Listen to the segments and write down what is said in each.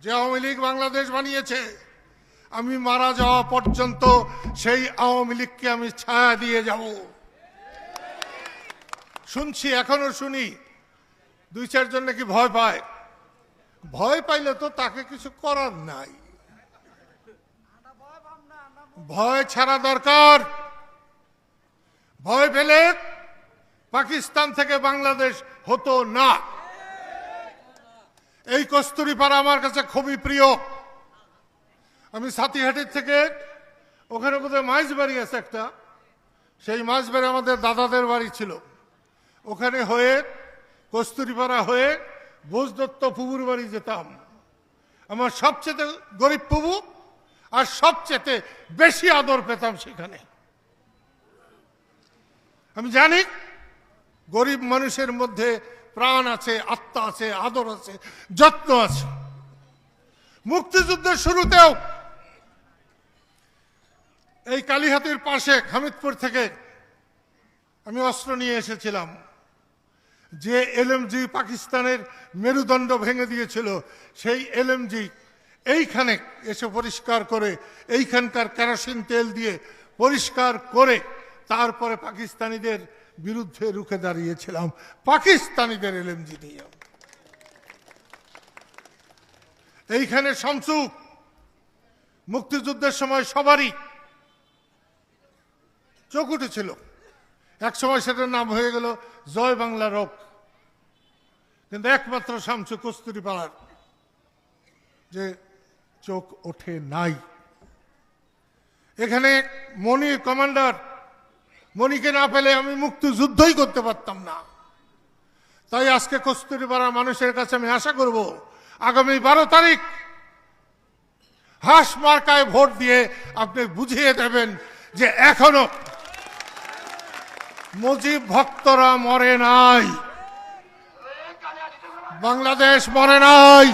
যে আওয়ামী লীগ বাংলাদেশ বানিয়েছে, আমি মারা যাওয়া পর্যন্ত সেই আওয়ামী লীগকে আমি ছায়া দিয়ে যাব। শুনছি, এখনো শুনি দুই চারজন নাকি ভয় পায়। ভয় পাইলে তো তাকে কিছু করার নাই, ভয় ছাড়া দরকার। ভয় পেলে পাকিস্তান থেকে বাংলাদেশ হতো না। এই কস্তুরীপাড়া আমার কাছে খুবই প্রিয়। আমি সাতিহাটির থেকে, ওখানে বোধহয় মাইজবাড়ি আছে একটা, সেই মাইজবাড়ি আমাদের দাদাদের বাড়ি ছিল। ওখানে হয়ে কস্তুরীপাড়া হয়ে ভোজদত্ত ফুবুর বাড়ি যেতাম। আমার সবচেয়ে গরিব ফুবু, আর সবচেয়ে বেশি আদর পেতাম সেখানে। আমি জানি গরিব মানুষের মধ্যে প্রাণ আছে, আত্মা আছে, আদর আছে, যত্ন আছে। মুক্তিযুদ্ধের শুরুতেও এই কালীহাতির পাশে হামিদপুর থেকে আমি অস্ত্র নিয়ে এসেছিলাম। যে এলএমজি পাকিস্তানের মেরুদণ্ড ভেঙে দিয়েছিল, সেই এলএমজি এইখানে এসে পরিষ্কার করে, এইখানকার কেরোসিন তেল দিয়ে পরিষ্কার করে তারপরে পাকিস্তানিদের বিরুদ্ধে রুখে দাঁড়িয়েছিলাম, পাকিস্তানিদের এলএমজি নিয়ে। এইখানে শামসু মুক্তিযুদ্ধের সময় সবারই চোখ উঠেছিল। এক সময় সেটার নাম হয়ে গেল জয় বাংলা রোগ, কিন্তু একমাত্র শামসু কস্তুরীপাড়ার যে চোখ ওঠে নাই। এখানে মনি কমান্ডার, মনিকে না পেলে আমি মুক্তিযুদ্ধই করতে পারতাম না। তাই আজকে কস্তুরীপাড়ার মানুষের কাছে আমি আশা করব, আগামী 12 তারিখ হাঁস মার্কায় ভোট দিয়ে আপনি বুঝিয়ে দেবেন যে এখনো মুজিব ভক্তরা মরে নাই, বাংলাদেশ মরে নাই।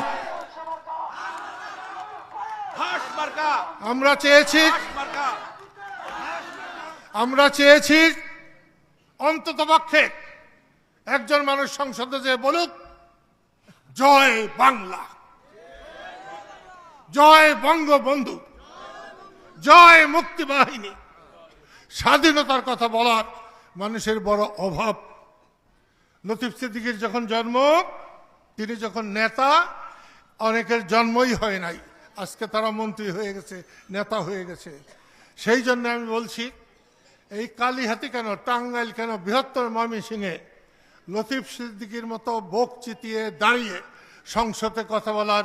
আমরা চেয়েছি অন্ততপক্ষে একজন মানুষ সংসদে যে বলুক, জয় বাংলা, জয় বঙ্গবন্ধু, জয় মুক্তি বাহিনী। স্বাধীনতার কথা বলার মানুষের বড় অভাব। লতিফ সিদ্দিকীর যখন জন্ম, তিনি যখন নেতা, অনেকের জন্মই হয় নাই, আজকে তারা মন্ত্রী হয়ে গেছে, নেতা হয়ে গেছে। সেই জন্য আমি বলছি, এই কালীহাতি কেন, টাঙ্গাইল কেন, বৃহত্তর ময়মনসিংহে লতিফ সিদ্দিকীর মতো বুক চিতিয়ে দাঁড়িয়ে সংসদে কথা বলার